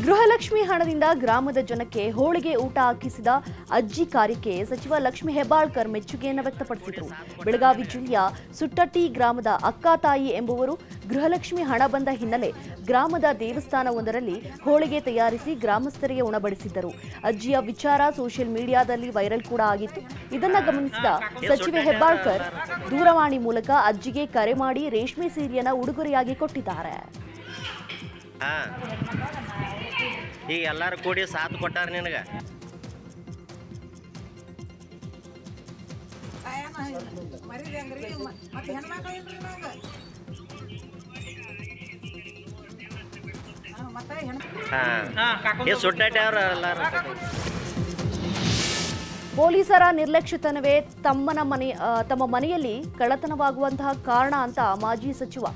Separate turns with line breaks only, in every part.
ಗೃಹಲಕ್ಷ್ಮಿ ಹಣದಿಂದ ಗ್ರಾಮದ ಜನಕ್ಕೆ ಹೋಳಿಗೆ ಊಟ ಹಾಕಿಸಿದ ಅಜ್ಜಿ ಕಾರ್ಯಕ್ಕೆ ಸಚಿವ ಲಕ್ಷ್ಮಿ ಹೆಬ್ಬಾಳ್ಕರ್ ಮೆಚ್ಚುಗೆಯನ್ನು ವ್ಯಕ್ತಪಡಿಸಿದರು. ಬೆಳಗಾವಿ ಜಿಲ್ಲೆಯ ಸುಟ್ಟಟ್ಟಿ ಗ್ರಾಮದ ಅಕ್ಕಾತಾಯಿ ಎಂಬುವರು ಗೃಹಲಕ್ಷ್ಮಿ ಹಣ ಬಂದ ಹಿನ್ನೆಲೆ ಗ್ರಾಮದ ದೇವಸ್ಥಾನವೊಂದರಲ್ಲಿ ಹೋಳಿಗೆ ತಯಾರಿಸಿ ಗ್ರಾಮಸ್ಥರಿಗೆ ಉಣಬಡಿಸಿದ್ದರು. ಅಜ್ಜಿಯ ವಿಚಾರ ಸೋಷಿಯಲ್ ಮೀಡಿಯಾದಲ್ಲಿ ವೈರಲ್ ಕೂಡ ಆಗಿತ್ತು. ಇದನ್ನ ಗಮನಿಸಿದ ಸಚಿವೆ ಹೆಬ್ಬಾಳ್ಕರ್ ದೂರವಾಣಿ ಮೂಲಕ ಅಜ್ಜಿಗೆ ಕರೆ ಮಾಡಿ ರೇಷ್ಮೆ ಸೀರೆಯನ್ನು ಉಡುಗೊರೆಯಾಗಿ ಕೊಟ್ಟಿದ್ದಾರೆ.
ಈಗ ಎಲ್ಲರೂ ಕೂಡಿ ಸಾಥ್ ಕೊಟ್ಟಾರ ನಿನಗೆ. ಸುಟ್ಟಾಟ ಎಲ್ಲರೂ
ಪೊಲೀಸರ ನಿರ್ಲಕ್ಷ್ಯತನವೇ ತಮ್ಮ ಮನೆಯಲ್ಲಿ ಕಳ್ಳತನವಾಗುವಂತಹ ಕಾರಣ ಅಂತ ಮಾಜಿ ಸಚಿವ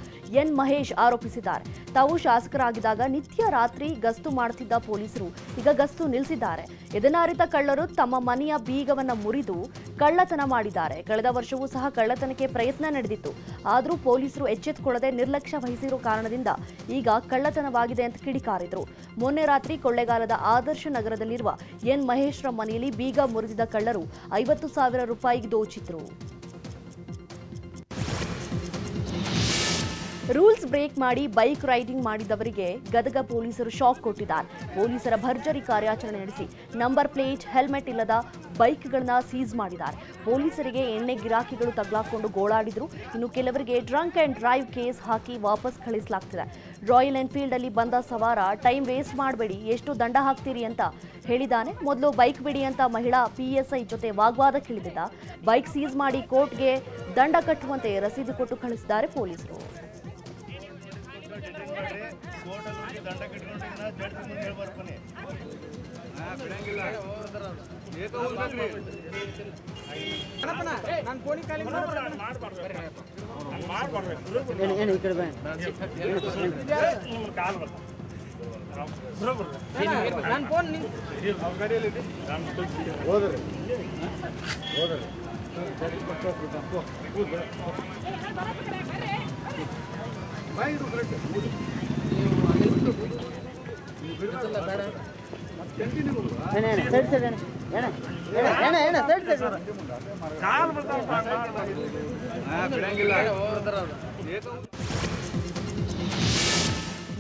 ಎನ್ ಮಹೇಶ್ ಆರೋಪಿಸಿದ್ದಾರೆ. ತಾವು ಶಾಸಕರಾಗಿದ್ದಾಗ ನಿತ್ಯ ರಾತ್ರಿ ಗಸ್ತು ಮಾಡುತ್ತಿದ್ದ ಪೊಲೀಸರು ಈಗ ಗಸ್ತು ನಿಲ್ಲಿಸಿದ್ದಾರೆ. ಇದನ್ನ ಅರಿತ ಕಳ್ಳರು ತಮ್ಮ ಮನೆಯ ಬೀಗವನ್ನ ಮುರಿದು ಕಳ್ಳತನ ಮಾಡಿದ್ದಾರೆ. ಕಳೆದ ವರ್ಷವೂ ಸಹ ಕಳ್ಳತನಕ್ಕೆ ಪ್ರಯತ್ನ ನಡೆದಿತ್ತು. ಆದರೂ ಪೊಲೀಸರು ಎಚ್ಚೆತ್ತುಕೊಳ್ಳದೆ ನಿರ್ಲಕ್ಷ್ಯ ವಹಿಸಿರುವ ಕಾರಣದಿಂದ ಈಗ ಕಳ್ಳತನವಾಗಿದೆ ಅಂತ ಕಿಡಿಕಾರಿದ್ರು. ಮೊನ್ನೆ ರಾತ್ರಿ ಕೊಳ್ಳೇಗಾಲದ ಆದರ್ಶ ನಗರದಲ್ಲಿರುವ ಎನ್ ಮಹೇಶ್ರ ಮನೆಯಲ್ಲಿ ಬೀಗ ಮುರಿದಿದ್ದ ಕಳ್ಳರು 50,000 ರೂಪಾಯಿಗೆ ದೋಚಿದ್ರು. ರೂಲ್ಸ್ ಬ್ರೇಕ್ ಮಾಡಿ ಬೈಕ್ ರೈಡಿಂಗ್ ಮಾಡಿದವರಿಗೆ ಗದಗ ಪೊಲೀಸರು ಶಾಕ್ ಕೊಟ್ಟಿದ್ದಾರೆ. ಪೊಲೀಸರ ಭರ್ಜರಿ ಕಾರ್ಯಾಚರಣೆ ನಡೆಸಿ ನಂಬರ್ ಪ್ಲೇಟ್, ಹೆಲ್ಮೆಟ್ ಇಲ್ಲದ ಬೈಕ್ಗಳನ್ನ ಸೀಸ್ ಮಾಡಿದ್ದಾರೆ. ಪೊಲೀಸರಿಗೆ ಎಣ್ಣೆ ಗಿರಾಕಿಗಳು ತಗಲಾಕೊಂಡು ಗೋಳಾಡಿದ್ರು. ಇನ್ನು ಕೆಲವರಿಗೆ ಡ್ರಂಕ್ ಅಂಡ್ ಡ್ರೈವ್ ಕೇಸ್ ಹಾಕಿ ವಾಪಸ್ ಕಳಿಸಲಾಗ್ತಿದೆ. ರಾಯಲ್ ಎನ್ಫೀಲ್ಡ್ ಅಲ್ಲಿ ಬಂದ ಸವಾರ ಟೈಮ್ ವೇಸ್ಟ್ ಮಾಡಬೇಡಿ, ಎಷ್ಟು ದಂಡ ಹಾಕ್ತೀರಿ ಅಂತ ಹೇಳಿದ್ದಾನೆ. ಮೊದಲು ಬೈಕ್ ಬಿಡಿ ಅಂತ ಮಹಿಳಾ PSI ಜೊತೆ ವಾಗ್ವಾದಕ್ಕಿಳಿದಿದ್ದ. ಬೈಕ್ ಸೀಸ್ ಮಾಡಿ ಕೋರ್ಟ್ಗೆ ದಂಡ ಕಟ್ಟುವಂತೆ ರಸೀದಿ ಕೊಟ್ಟು ಕಳಿಸಿದ್ದಾರೆ ಪೊಲೀಸರು.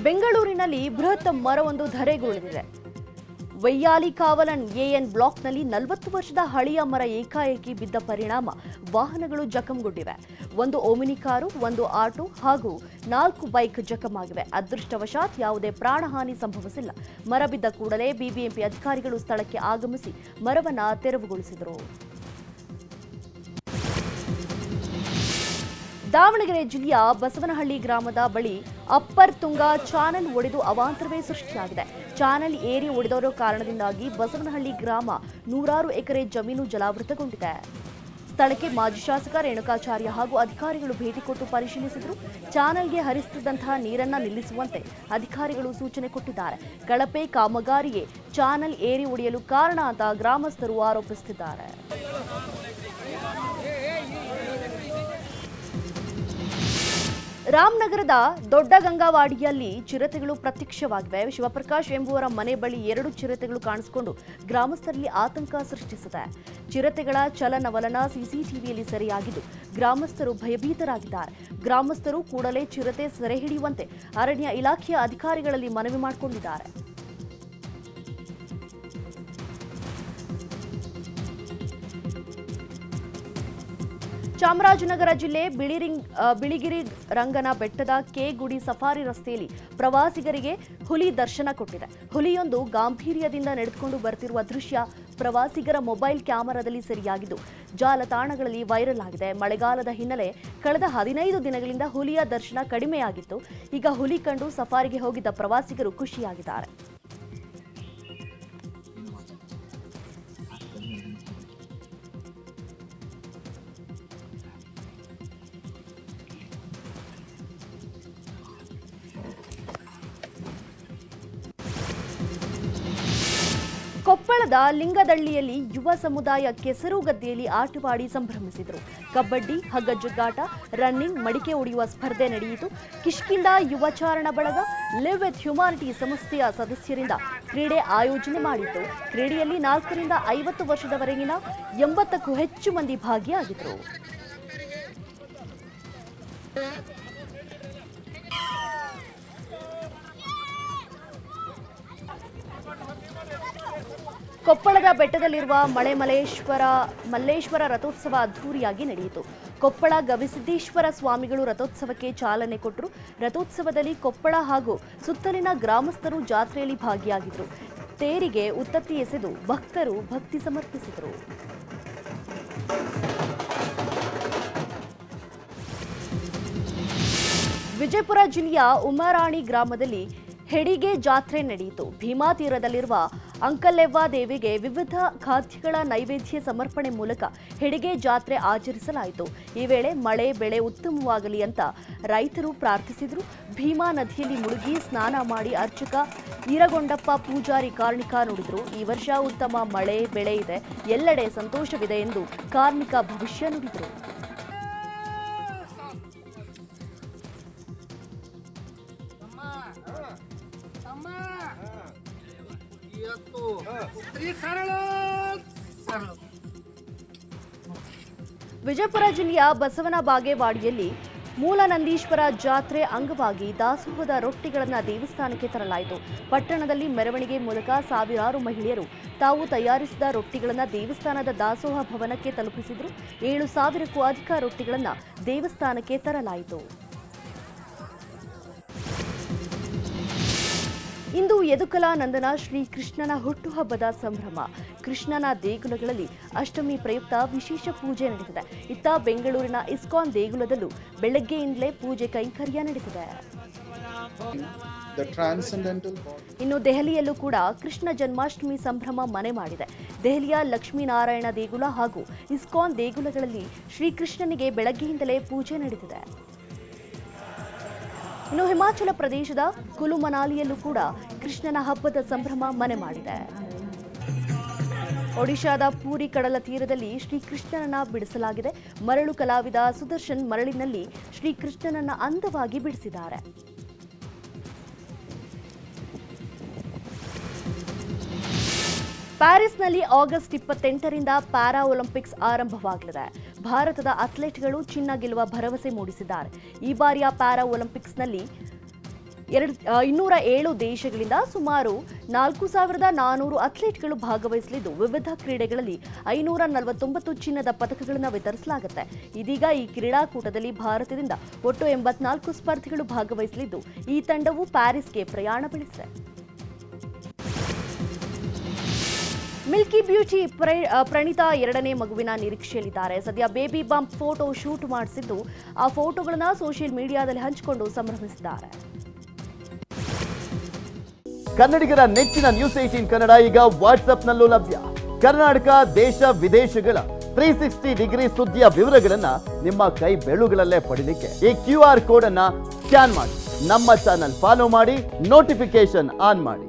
ಬೆಂಗಳೂರಿನಲ್ಲಿ ಬೃಹತ್ ಮರವೊಂದು ಧರೆಗುರುಳಿದೆ. ವೈಯಾಲಿ ಕಾವಲನ್ AN ಬ್ಲಾಕ್ನಲ್ಲಿ 40 ವರ್ಷದ ಹಳೆಯ ಮರ ಏಕಾಏಕಿ ಬಿದ್ದ ಪರಿಣಾಮ ವಾಹನಗಳು ಜಖಂಗೊಂಡಿವೆ. ಒಂದು ಓಮಿನಿ ಕಾರು, ಒಂದು ಆಟೋ ಹಾಗೂ 4 ಬೈಕ್ ಜಖಮಾಗಿವೆ. ಅದೃಷ್ಟವಶಾತ್ ಯಾವುದೇ ಪ್ರಾಣಹಾನಿ ಸಂಭವಿಸಿಲ್ಲ. ಮರ ಬಿದ್ದ ಕೂಡಲೇ BBMP ಅಧಿಕಾರಿಗಳು ಸ್ಥಳಕ್ಕೆ ಆಗಮಿಸಿ ಮರವನ್ನು ತೆರವುಗೊಳಿಸಿದರು. ದಾವಣಗೆರೆ ಜಿಲ್ಲೆಯ ಬಸವನಹಳ್ಳಿ ಗ್ರಾಮದ ಬಳಿ ಅಪ್ಪರ್ ತುಂಗಾ ಚಾನೆಲ್ ಒಡೆದು ಅವಾಂತರವೇ ಸೃಷ್ಟಿಯಾಗಿದೆ. ಚಾನೆಲ್ ಏರಿ ಒಡೆದಿರೋ ಕಾರಣದಿಂದಾಗಿ ಬಸವನಹಳ್ಳಿ ಗ್ರಾಮ 100 ಎಕರೆ ಜಮೀನು ಜಲಾವೃತಗೊಂಡಿದೆ. ಸ್ಥಳಕ್ಕೆ ಮಾಜಿ ಶಾಸಕ ರೇಣುಕಾಚಾರ್ಯ ಹಾಗೂ ಅಧಿಕಾರಿಗಳು ಭೇಟಿ ಕೊಟ್ಟು ಪರಿಶೀಲಿಸಿದರು. ಚಾನೆಲ್ಗೆ ಹರಿಸುತ್ತಿದ್ದಂತಹ ನೀರನ್ನ ನಿಲ್ಲಿಸುವಂತೆ ಅಧಿಕಾರಿಗಳು ಸೂಚನೆ ಕೊಟ್ಟಿದ್ದಾರೆ. ಕಳಪೆ ಕಾಮಗಾರಿಯೇ ಚಾನೆಲ್ ಏರಿ ಒಡೆಯಲು ಕಾರಣ ಅಂತ ಗ್ರಾಮಸ್ಥರು ಆರೋಪಿಸುತ್ತಿದ್ದಾರೆ. ರಾಮನಗರದ ದೊಡ್ಡ ಗಂಗಾವಾಡಿಯಲ್ಲಿ ಚಿರತೆಗಳು ಪ್ರತ್ಯಕ್ಷವಾಗಿವೆ. ಶಿವಪ್ರಕಾಶ್ ಎಂಬುವರ ಮನೆ ಬಳಿ 2 ಚಿರತೆಗಳು ಕಾಣಿಸಿಕೊಂಡು ಗ್ರಾಮಸ್ಥರಲ್ಲಿ ಆತಂಕ ಸೃಷ್ಟಿಸಿದೆ. ಚಿರತೆಗಳ ಚಲನವಲನ CCTVಯಲ್ಲಿ ಸೆರೆಯಾಗಿದ್ದು ಗ್ರಾಮಸ್ಥರು ಭಯಭೀತರಾಗಿದ್ದಾರೆ. ಗ್ರಾಮಸ್ಥರು ಕೂಡಲೇ ಚಿರತೆ ಸೆರೆ ಹಿಡಿಯುವಂತೆ ಅರಣ್ಯ ಇಲಾಖೆಯ ಅಧಿಕಾರಿಗಳಲ್ಲಿ ಮನವಿ ಮಾಡಿಕೊಂಡಿದ್ದಾರೆ. ಚಾಮರಾಜನಗರ ಜಿಲ್ಲೆ ಬಿಳಿಗಿರಿ ರಂಗನ ಬೆಟ್ಟದ ಗುಡಿ ಸಫಾರಿ ರಸ್ತೆಯಲ್ಲಿ ಪ್ರವಾಸಿಗರಿಗೆ ಹುಲಿ ದರ್ಶನ ಕೊಟ್ಟಿದೆ. ಹುಲಿಯೊಂದು ಗಾಂಭೀರ್ಯದಿಂದ ನಡೆದುಕೊಂಡು ಬರ್ತಿರುವ ದೃಶ್ಯ ಪ್ರವಾಸಿಗರ ಮೊಬೈಲ್ ಕ್ಯಾಮೆರಾದಲ್ಲಿ ಸೆರೆಯಾಗಿದ್ದು ಜಾಲತಾಣಗಳಲ್ಲಿ ವೈರಲ್ ಆಗಿದೆ. ಮಳೆಗಾಲದ ಹಿನ್ನೆಲೆ ಕಳೆದ 15 ದಿನಗಳಿಂದ ಹುಲಿಯ ದರ್ಶನ ಕಡಿಮೆಯಾಗಿತ್ತು. ಈಗ ಹುಲಿ ಕಂಡು ಸಫಾರಿಗೆ ಹೋಗಿದ್ದ ಪ್ರವಾಸಿಗರು ಖುಷಿಯಾಗಿದ್ದಾರೆ. ಕೊಪ್ಪಳ ಕೊಪ್ಪಳದ ಲಿಂಗದಳ್ಳಿಯಲ್ಲಿ ಯುವ ಸಮುದಾಯ ಕೆಸರುಗದ್ದೆಯಲ್ಲಿ ಆಟವಾಡಿ ಸಂಭ್ರಮಿಸಿದರು. ಕಬಡ್ಡಿ, ಹಗ್ಗ ಜಗ್ಗಾಟ, ರನ್ನಿಂಗ್, ಮಡಿಕೆ ಹೊಡೆಯುವ ಸ್ಪರ್ಧೆ ನಡೆಯಿತು. ಕಿಷ್ಕಿಂಧ ಯುವ ಚಾರಣ ಬಳಗ, ಲಿವ್ ವಿತ್ ಹ್ಯುಮಾನಿಟಿ ಸಂಸ್ಥೆಯ ಸದಸ್ಯರಿಂದ ಕ್ರೀಡೆ ಆಯೋಜನೆ ಮಾಡಿತ್ತು. ಕ್ರೀಡೆಯಲ್ಲಿ 4 ರಿಂದ 50 ವರ್ಷದವರೆಗಿನ 80ಕ್ಕೂ ಹೆಚ್ಚು ಮಂದಿ ಭಾಗಿಯಾಗಿದ್ದರು. ಕೊಪ್ಪಳದ ಬೆಟ್ಟದಲ್ಲಿರುವ ಮಲ್ಲೇಶ್ವರ ರಥೋತ್ಸವ ಅದ್ದೂರಿಯಾಗಿ ನಡೆಯಿತು. ಕೊಪ್ಪಳ ಗವಿಸಿದ್ದೇಶ್ವರ ಸ್ವಾಮಿಗಳು ರಥೋತ್ಸವಕ್ಕೆ ಚಾಲನೆ ಕೊಟ್ಟರು. ರಥೋತ್ಸವದಲ್ಲಿ ಕೊಪ್ಪಳ ಹಾಗೂ ಸುತ್ತಲಿನ ಗ್ರಾಮಸ್ಥರು ಜಾತ್ರೆಯಲ್ಲಿ ಭಾಗಿಯಾಗಿದ್ದರು. ತೇರಿಗೆ ಉತ್ತತ್ತಿ ಎಸೆದು ಭಕ್ತರು ಭಕ್ತಿ ಸಮರ್ಪಿಸಿದರು. ವಿಜಯಪುರ ಜಿಲ್ಲೆಯ ಉಮರಾಣಿ ಗ್ರಾಮದಲ್ಲಿ ಹೆಡಿಗೆ ಜಾತ್ರೆ ನಡೆಯಿತು. ಭೀಮಾ ತೀರದಲ್ಲಿರುವ ಅಂಕಲೆವ್ವ ದೇವಿಗೆ ವಿವಿಧ ಖಾದ್ಯಗಳ ನೈವೇದ್ಯ ಸಮರ್ಪಣೆ ಮೂಲಕ ಹೆಡಿಗೆ ಜಾತ್ರೆ ಆಚರಿಸಲಾಯಿತು. ಈ ವೇಳೆ ಮಳೆ ಬೆಳೆ ಉತ್ತಮವಾಗಲಿ ಅಂತ ರೈತರು ಪ್ರಾರ್ಥಿಸಿದರು. ಭೀಮಾ ನದಿಯಲ್ಲಿ ಮುಳುಗಿ ಸ್ನಾನ ಮಾಡಿ ಅರ್ಚಕ ಈರಗೊಂಡಪ್ಪ ಪೂಜಾರಿ ಕಾರ್ಣಿಕ ನುಡಿದರು. ಈ ವರ್ಷ ಉತ್ತಮ ಮಳೆ ಬೆಳೆ ಇದೆ, ಎಲ್ಲೆಡೆ ಸಂತೋಷವಿದೆ ಎಂದು ಕಾರ್ಣಿಕ ಭವಿಷ್ಯ ನುಡಿದರು. ವಿಜಯಪುರ ಜಿಲ್ಲೆಯ ಬಸವನ ಬಾಗೇವಾಡಿಯಲ್ಲಿ ಮೂಲನಂದೀಶ್ವರ ಜಾತ್ರೆ ಅಂಗವಾಗಿ ದಾಸೋಹದ ರೊಟ್ಟಿಗಳನ್ನು ದೇವಸ್ಥಾನಕ್ಕೆ ತರಲಾಯಿತು. ಪಟ್ಟಣದಲ್ಲಿ ಮೆರವಣಿಗೆ ಮೂಲಕ ಸಾವಿರಾರು ಮಹಿಳೆಯರು ತಾವು ತಯಾರಿಸಿದ ರೊಟ್ಟಿಗಳನ್ನು ದೇವಸ್ಥಾನದ ದಾಸೋಹ ಭವನಕ್ಕೆ ತಲುಪಿಸಿದರು. 7,000ಕ್ಕೂ ಅಧಿಕ ರೊಟ್ಟಿಗಳನ್ನು ದೇವಸ್ಥಾನಕ್ಕೆ ತರಲಾಯಿತು. ಇಂದು ಯದುಕಲಾನಂದನ ಶ್ರೀಕೃಷ್ಣನ ಹುಟ್ಟುಹಬ್ಬದ ಸಂಭ್ರಮ. ಕೃಷ್ಣನ ದೇಗುಲಗಳಲ್ಲಿ ಅಷ್ಟಮಿ ಪ್ರಯುಕ್ತ ವಿಶೇಷ ಪೂಜೆ ನಡೆದಿದೆ. ಇತ್ತ ಬೆಂಗಳೂರಿನ ಇಸ್ಕಾನ್ ದೇಗುಲದಲ್ಲೂ ಬೆಳಗ್ಗೆಯಿಂದಲೇ ಪೂಜೆ ಕೈಂಕರ್ಯ ನಡೆದಿದೆ. ಇನ್ನು ದೆಹಲಿಯಲ್ಲೂ ಕೂಡ ಕೃಷ್ಣ ಜನ್ಮಾಷ್ಟಮಿ ಸಂಭ್ರಮ ಮನೆ ಮಾಡಿದೆ. ದೆಹಲಿಯ ಲಕ್ಷ್ಮೀನಾರಾಯಣ ದೇಗುಲ ಹಾಗೂ ಇಸ್ಕಾನ್ ದೇಗುಲಗಳಲ್ಲಿ ಶ್ರೀಕೃಷ್ಣನಿಗೆ ಬೆಳಗ್ಗೆಯಿಂದಲೇ ಪೂಜೆ ನಡೆದಿದೆ. ಇನ್ನು ಹಿಮಾಚಲ ಪ್ರದೇಶದ ಕುಲು ಮನಾಲಿಯಲ್ಲೂ ಕೂಡ ಕೃಷ್ಣನ ಹಬ್ಬದ ಸಂಭ್ರಮ ಮನೆ ಮಾಡಿದೆ. ಒಡಿಶಾದ ಪೂರಿ ಕಡಲ ತೀರದಲ್ಲಿ ಶ್ರೀಕೃಷ್ಣನನ್ನ ಬಿಡಿಸಲಾಗಿದೆ. ಮರಳು ಕಲಾವಿದ ಸುದರ್ಶನ್ ಮರಳಿನಲ್ಲಿ ಶ್ರೀಕೃಷ್ಣನನ್ನ ಅಂದವಾಗಿ ಬಿಡಿಸಿದ್ದಾರೆ. ಪ್ಯಾರಿಸ್ನಲ್ಲಿ ಆಗಸ್ಟ್ 28ರಿಂದ ಪ್ಯಾರಾ ಒಲಿಂಪಿಕ್ಸ್ ಆರಂಭವಾಗಲಿದೆ. ಭಾರತದ ಅಥ್ಲೆಟ್ಗಳು ಚಿನ್ನ ಗೆಲ್ಲುವ ಭರವಸೆ ಮೂಡಿಸಿದ್ದಾರೆ. ಈ ಬಾರಿಯ ಪ್ಯಾರಾ ಒಲಿಂಪಿಕ್ಸ್ನಲ್ಲಿ 207 ದೇಶಗಳಿಂದ ಸುಮಾರು 4,400 ಅಥ್ಲೆಟ್ಗಳು ಭಾಗವಹಿಸಲಿದ್ದು ವಿವಿಧ ಕ್ರೀಡೆಗಳಲ್ಲಿ 549 ಚಿನ್ನದ ಪದಕಗಳನ್ನು ವಿತರಿಸಲಾಗುತ್ತೆ. ಇದೀಗ ಈ ಕ್ರೀಡಾಕೂಟದಲ್ಲಿ ಭಾರತದಿಂದ ಒಟ್ಟು 84 ಸ್ಪರ್ಧಿಗಳು ಭಾಗವಹಿಸಲಿದ್ದು ಈ ತಂಡವು ಪ್ಯಾರಿಸ್ಗೆ ಪ್ರಯಾಣ ಬೆಳೆಸಿದೆ. ಮಿಲ್ಕಿ ಬ್ಯೂಟಿ ಪ್ರಣೀತಾ 2ನೇ ಮಗುವಿನ ನಿರೀಕ್ಷೆಯಲ್ಲಿದ್ದಾರೆ. ಸದ್ಯ ಬೇಬಿ ಬಂಪ್ ಫೋಟೋ ಶೂಟ್ ಮಾಡಿಸಿದ್ದು ಆ ಫೋಟೋಗಳನ್ನು ಸೋಷಿಯಲ್ ಮೀಡಿಯಾದಲ್ಲಿ ಹಂಚಿಕೊಂಡು ಸಂಭ್ರಮಿಸಿದ್ದಾರೆ.
ಕನ್ನಡಿಗರ ನೆಚ್ಚಿನ ನ್ಯೂಸ್ 18 ಕನ್ನಡ ಈಗ ವಾಟ್ಸ್ಆಪ್ನಲ್ಲೂ ಲಭ್ಯ. ಕರ್ನಾಟಕ, ದೇಶ ವಿದೇಶಗಳ 360 ಡಿಗ್ರಿ ಸುದ್ದಿಯ ವಿವರಗಳನ್ನ ನಿಮ್ಮ ಕೈ ಬೆರಳುಗಳಲ್ಲೇ ಪಡಿಲಿಕ್ಕೆ ಈ QR ಕೋಡ್ ಅನ್ನ ಸ್ಕ್ಯಾನ್ ಮಾಡಿ ನಮ್ಮ ಚಾನಲ್ ಫಾಲೋ ಮಾಡಿ, ನೋಟಿಫಿಕೇಶನ್ ಆನ್ ಮಾಡಿ.